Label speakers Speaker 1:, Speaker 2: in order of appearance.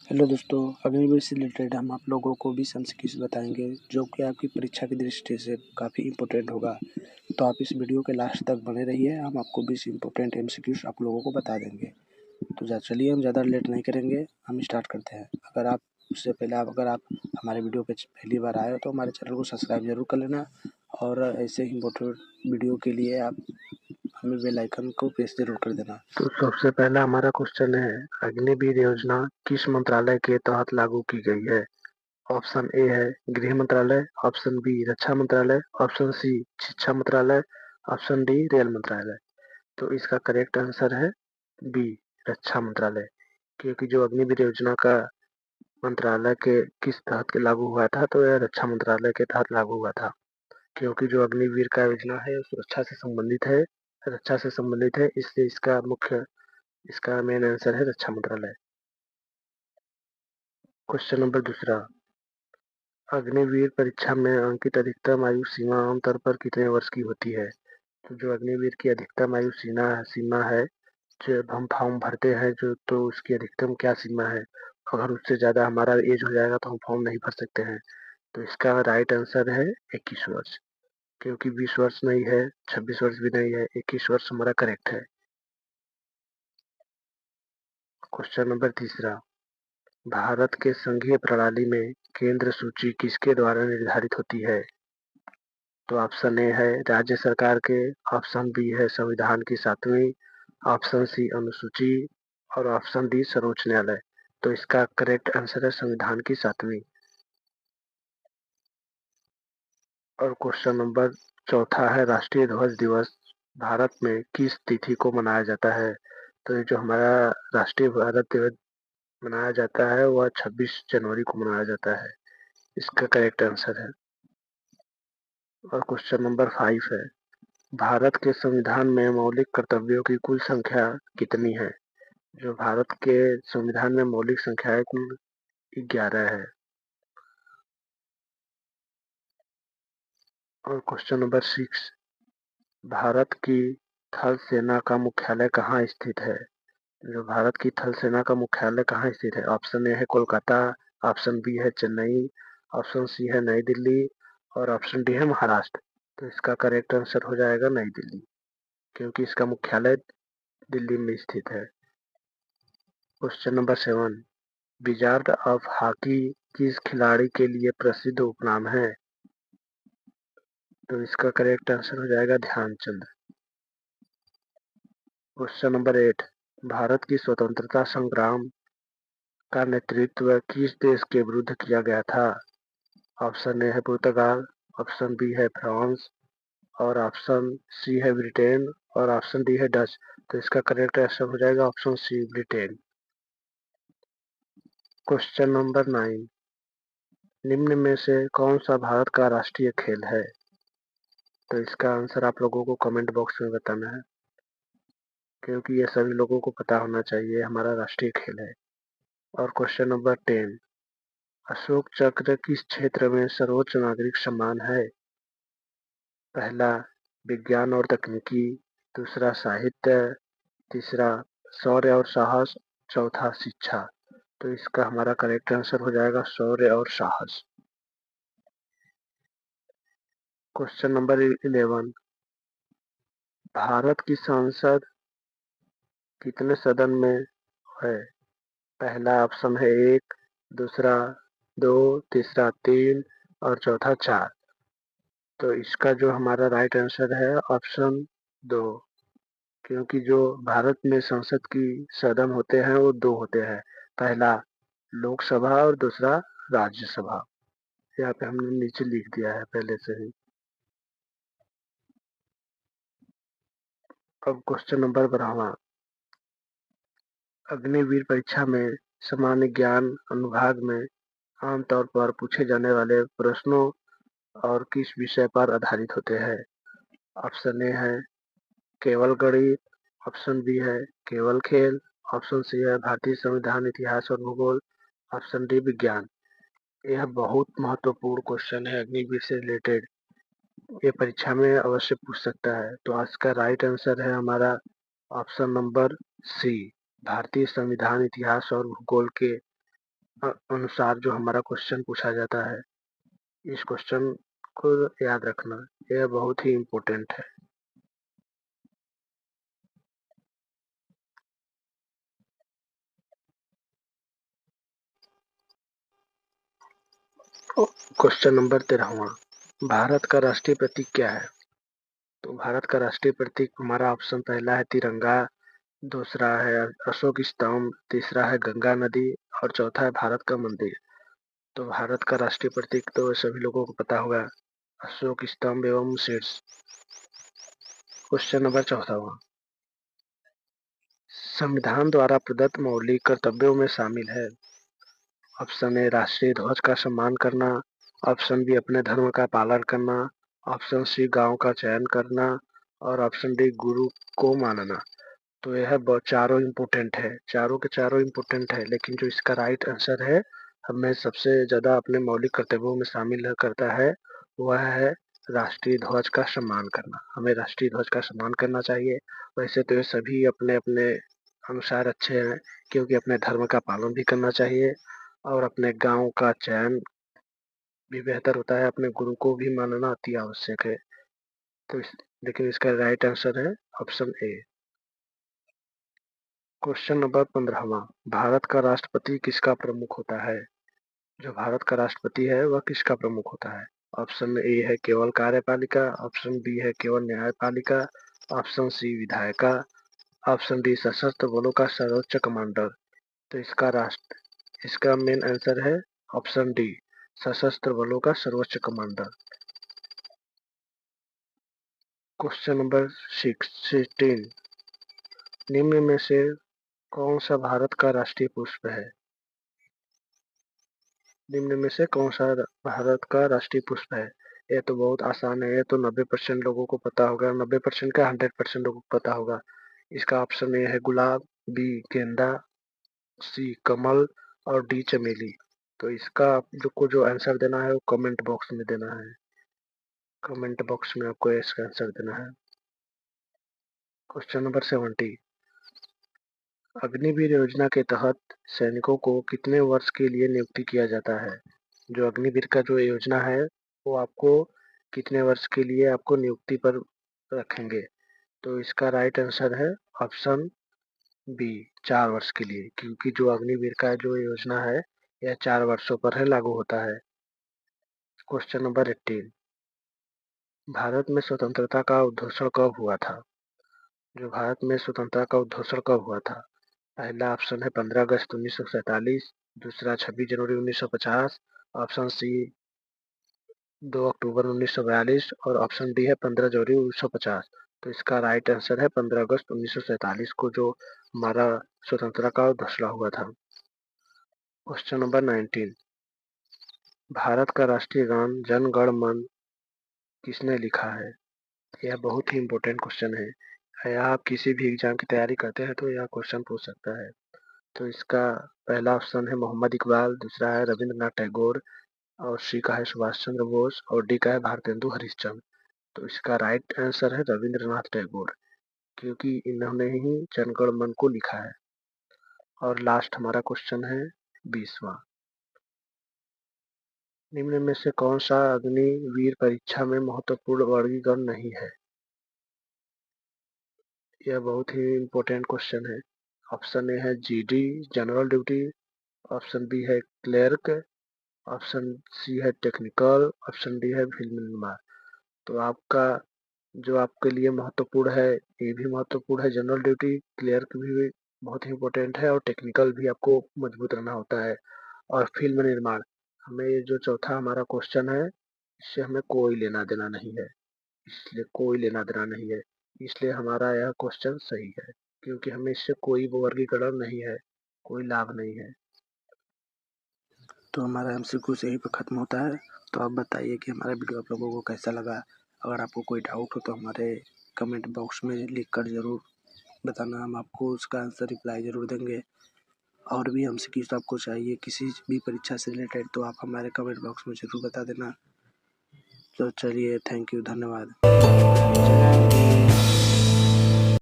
Speaker 1: Hello दोस्तों, अग्निवीर से related हम आप लोगों को 20 एमसीक्यूज बताएंगे जो कि आपकी परीक्षा की दृष्टि से काफ़ी इम्पोर्टेंट होगा। तो आप इस वीडियो के लास्ट तक बने रहिए, हम आपको 20 इम्पोर्टेंट एमसीक्यूज आप लोगों को बता देंगे। तो चलिए हम ज़्यादा लेट नहीं करेंगे, हम स्टार्ट करते हैं। अगर आप हमारे वीडियो पे पहली बार आए हो तो हमारे चैनल को सब्सक्राइब जरूर कर लेना, और ऐसे ही इम्पोर्टेंट वीडियो के लिए आप हमें बेल आइकन को प्रेस जरूर कर देना।
Speaker 2: तो सबसे पहला हमारा क्वेश्चन है, अग्निवीर योजना किस मंत्रालय के तहत लागू की गई है? ऑप्शन ए है गृह मंत्रालय, ऑप्शन बी रक्षा मंत्रालय, ऑप्शन सी शिक्षा मंत्रालय, ऑप्शन डी रेल मंत्रालय। तो इसका करेक्ट आंसर है बी, रक्षा मंत्रालय। क्योंकि जो अग्निवीर योजना का मंत्रालय के किस तहत के लागू हुआ था, तो यह रक्षा मंत्रालय के तहत लागू हुआ था। क्योंकि जो अग्निवीर का योजना है सुरक्षा से संबंधित है, रक्षा से संबंधित है, इसलिए इसका मेन आंसर है रक्षा मंत्रालय। क्वेश्चन नंबर दूसरा, अग्निवीर परीक्षा में अंकित अधिकतम आयु सीमा आमतौर पर कितने वर्ष की होती है? तो जो अग्निवीर की अधिकतम आयु सीमा है, जब हम फॉर्म भरते हैं तो उसकी अधिकतम क्या सीमा है? अगर उससे ज्यादा हमारा एज हो जाएगा तो हम फॉर्म नहीं भर सकते हैं। तो इसका राइट आंसर है 21 वर्ष। क्योंकि 20 वर्ष नहीं है, 26 वर्ष भी नहीं है, 21 वर्ष हमारा करेक्ट है। क्वेश्चन नंबर तीसरा, भारत के संघीय प्रणाली में केंद्र सूची किसके द्वारा निर्धारित होती है? तो ऑप्शन ए है राज्य सरकार के, ऑप्शन बी है संविधान की 7वीं, ऑप्शन सी अनुसूची, और ऑप्शन डी सर्वोच्च न्यायालय। तो इसका करेक्ट आंसर है संविधान की 7वीं। और क्वेश्चन नंबर चौथा है, राष्ट्रीय ध्वज दिवस भारत में किस तिथि को मनाया जाता है? तो ये जो हमारा राष्ट्रीय भारत दिवस मनाया जाता है वह 26 जनवरी को मनाया जाता है। इसका करेक्ट आंसर है। और क्वेश्चन नंबर 5 है, भारत के संविधान में मौलिक कर्तव्यों की कुल संख्या कितनी है? जो भारत के संविधान में मौलिक संख्याएं कुल 11 है। और क्वेश्चन नंबर 6, भारत की थल सेना का मुख्यालय कहाँ स्थित है? जो भारत की थल सेना का मुख्यालय कहाँ स्थित है? ऑप्शन ए है कोलकाता, ऑप्शन बी है चेन्नई, ऑप्शन सी है नई दिल्ली, और ऑप्शन डी है महाराष्ट्र। तो इसका करेक्ट आंसर हो जाएगा नई दिल्ली, क्योंकि इसका मुख्यालय दिल्ली में स्थित है। Question number 7, wizard of hockey किस खिलाड़ी के लिए प्रसिद्ध उपनाम है? तो इसका करेक्ट आंसर हो जाएगा ध्यानचंद। क्वेश्चन नंबर 8, भारत की स्वतंत्रता संग्राम का नेतृत्व किस देश के विरुद्ध किया गया था? ऑप्शन ए है पुर्तगाल, ऑप्शन बी है फ्रांस, और ऑप्शन सी है ब्रिटेन, और ऑप्शन डी है डच। तो इसका करेक्ट आंसर हो जाएगा option C, Britain. Question number 9, निम्न में से कौन सा भारत का राष्ट्रीय खेल है? तो इसका आंसर आप लोगों को कमेंट बॉक्स में बताना है, क्योंकि ये सभी लोगों को पता होना चाहिए हमारा राष्ट्रीय खेल है। और क्वेश्चन नंबर 10, अशोक चक्र किस क्षेत्र में सर्वोच्च नागरिक सम्मान है? पहला विज्ञान और तकनीकी, दूसरा साहित्य, तीसरा शौर्य और साहस, चौथा शिक्षा। तो इसका हमारा करेक्ट आंसर हो जाएगा शौर्य और साहस। क्वेश्चन नंबर 11, भारत की संसद कितने सदन में है? पहला ऑप्शन है 1, दूसरा 2, तीसरा 3, और चौथा 4। तो इसका जो हमारा राइट आंसर है ऑप्शन 2, क्योंकि जो भारत में संसद की सदन होते हैं वो 2 होते हैं, पहला लोकसभा और दूसरा राज्यसभा। यहाँ पे हमने नीचे लिख दिया है पहले से ही। अब क्वेश्चन नंबर 12, अग्निवीर परीक्षा में सामान्य ज्ञान अनुभाग में आमतौर पर पूछे जाने वाले प्रश्नों और किस विषय पर आधारित होते हैं? ऑप्शन ए है केवल गणित, ऑप्शन बी है केवल खेल, ऑप्शन सी है भारतीय संविधान इतिहास और भूगोल, ऑप्शन डी विज्ञान। यह बहुत महत्वपूर्ण क्वेश्चन है अग्निवीर से रिलेटेड, ये परीक्षा में अवश्य पूछ सकता है। तो आज का राइट आंसर है हमारा ऑप्शन नंबर सी, भारतीय संविधान इतिहास और भूगोल के अनुसार जो हमारा क्वेश्चन पूछा जाता है, इस क्वेश्चन को याद रखना, यह बहुत ही इम्पोर्टेंट है। क्वेश्चन नंबर 13वां, भारत का राष्ट्रीय प्रतीक क्या है? तो भारत का राष्ट्रीय प्रतीक हमारा ऑप्शन पहला है तिरंगा, दूसरा है अशोक स्तंभ, तीसरा है गंगा नदी और चौथा है भारत का मंदिर। तो भारत का राष्ट्रीय प्रतीक तो सभी लोगों को पता होगा, अशोक स्तंभ एवं शीर्ष। क्वेश्चन नंबर 14वां, संविधान द्वारा प्रदत्त मौलिक कर्तव्यों में शामिल है। ऑप्शन ए राष्ट्रीय ध्वज का सम्मान करना, ऑप्शन बी अपने धर्म का पालन करना, ऑप्शन सी गांव का चयन करना और ऑप्शन डी गुरु को मानना। तो यह चारों इम्पोर्टेंट है, चारों के चारों इम्पोर्टेंट है, लेकिन जो इसका राइट आंसर है, हमें सबसे ज्यादा अपने मौलिक कर्तव्यों में शामिल करता है, वह है राष्ट्रीय ध्वज का सम्मान करना। हमें राष्ट्रीय ध्वज का सम्मान करना चाहिए। वैसे तो ये सभी अपने अपने अनुसार अच्छे हैं, क्योंकि अपने धर्म का पालन भी करना चाहिए और अपने गांव का चयन भी बेहतर होता है, अपने गुरु को भी मानना अति आवश्यक है। तो लेकिन इसका राइट आंसर है ऑप्शन ए। क्वेश्चन नंबर 15वां, भारत का राष्ट्रपति किसका प्रमुख होता है? जो भारत का राष्ट्रपति है वह किसका प्रमुख होता है? ऑप्शन ए है केवल कार्यपालिका, ऑप्शन बी है केवल न्यायपालिका, ऑप्शन सी विधायिका, ऑप्शन डी सशस्त्र बलों का सर्वोच्च कमांडर। तो इसका मेन आंसर है ऑप्शन डी, सशस्त्र बलों का सर्वोच्च कमांडर। क्वेश्चन नंबर 16, निम्न में से कौन सा भारत का राष्ट्रीय पुष्प है? निम्न में से कौन सा भारत का राष्ट्रीय पुष्प है? ये तो बहुत आसान है, ये तो 90% लोगों को पता होगा, 90% का 100% लोगों को पता होगा। इसका ऑप्शन ए है गुलाब, बी गेंदा, सी कमल और डी चमेली। तो इसका जो आंसर देना है वो कमेंट बॉक्स में देना है, कमेंट बॉक्स में आपको इसका आंसर देना है। क्वेश्चन नंबर 70, अग्निवीर योजना के तहत सैनिकों को कितने वर्ष के लिए नियुक्ति किया जाता है? जो अग्निवीर का जो योजना है वो आपको कितने वर्ष के लिए आपको नियुक्ति पर रखेंगे? तो इसका राइट आंसर है ऑप्शन बी, 4 वर्ष के लिए, क्योंकि जो अग्निवीर का जो योजना है यह 4 वर्षों पर है लागू होता है। क्वेश्चन नंबर 18, भारत में स्वतंत्रता का उद्घोषण कब हुआ था? जो भारत में स्वतंत्रता का उद्घोषण कब हुआ था? पहला ऑप्शन है 15 अगस्त 1947, दूसरा 26 जनवरी 1950, ऑप्शन सी 2 अक्टूबर 1942 और ऑप्शन डी है 15 जनवरी 1950। तो इसका राइट आंसर है 15 अगस्त 1947 को जो हमारा स्वतंत्रता का घोषणा हुआ था। क्वेश्चन नंबर 19, भारत का राष्ट्रीय गान जन गण मन किसने लिखा है? यह बहुत ही इम्पोर्टेंट क्वेश्चन है, या आप किसी भी एग्जाम की तैयारी करते हैं तो यह क्वेश्चन पूछ सकता है। तो इसका पहला ऑप्शन है मोहम्मद इकबाल, दूसरा है रविंद्रनाथ टैगोर और सी का है सुभाष चंद्र बोस और डी का है भारतेंदु हरिश्चंद्र। तो इसका राइट आंसर है रविंद्रनाथ टैगोर, क्योंकि इन्होंने ही जनगण मन को लिखा है। और लास्ट हमारा क्वेश्चन है 20वां, निम्न में से कौन सा अग्निवीर परीक्षा में महत्वपूर्ण वर्गीकरण नहीं है? यह बहुत ही इम्पोर्टेंट क्वेश्चन है। ऑप्शन ए है GD general duty, option B है क्लर्क, ऑप्शन सी है टेक्निकल, ऑप्शन डी है फिल्म निर्माण। तो आपका जो आपके लिए महत्वपूर्ण है ये भी महत्वपूर्ण है, जनरल ड्यूटी, क्लर्क भी बहुत ही इम्पोर्टेंट है और टेक्निकल भी आपको मजबूत रहना होता है। और फिल्म निर्माण, हमें ये जो चौथा हमारा क्वेश्चन है इससे हमें कोई लेना देना नहीं है, इसलिए कोई लेना देना नहीं है, इसलिए हमारा यह क्वेश्चन सही है, क्योंकि हमें इससे कोई वर्गीकरण नहीं है, कोई लाभ नहीं है।
Speaker 1: तो हमारा एमसीक्यूज यहीं पर ख़त्म होता है। तो आप बताइए कि हमारा वीडियो आप लोगों को कैसा लगा। अगर आपको कोई डाउट हो तो हमारे कमेंट बॉक्स में लिख कर ज़रूर बताना, हम आपको उसका आंसर रिप्लाई ज़रूर देंगे। और भी एमसीक्यूज आपको चाहिए किसी भी परीक्षा से रिलेटेड तो आप हमारे कमेंट बॉक्स में ज़रूर बता देना। तो चलिए, थैंक यू, धन्यवाद।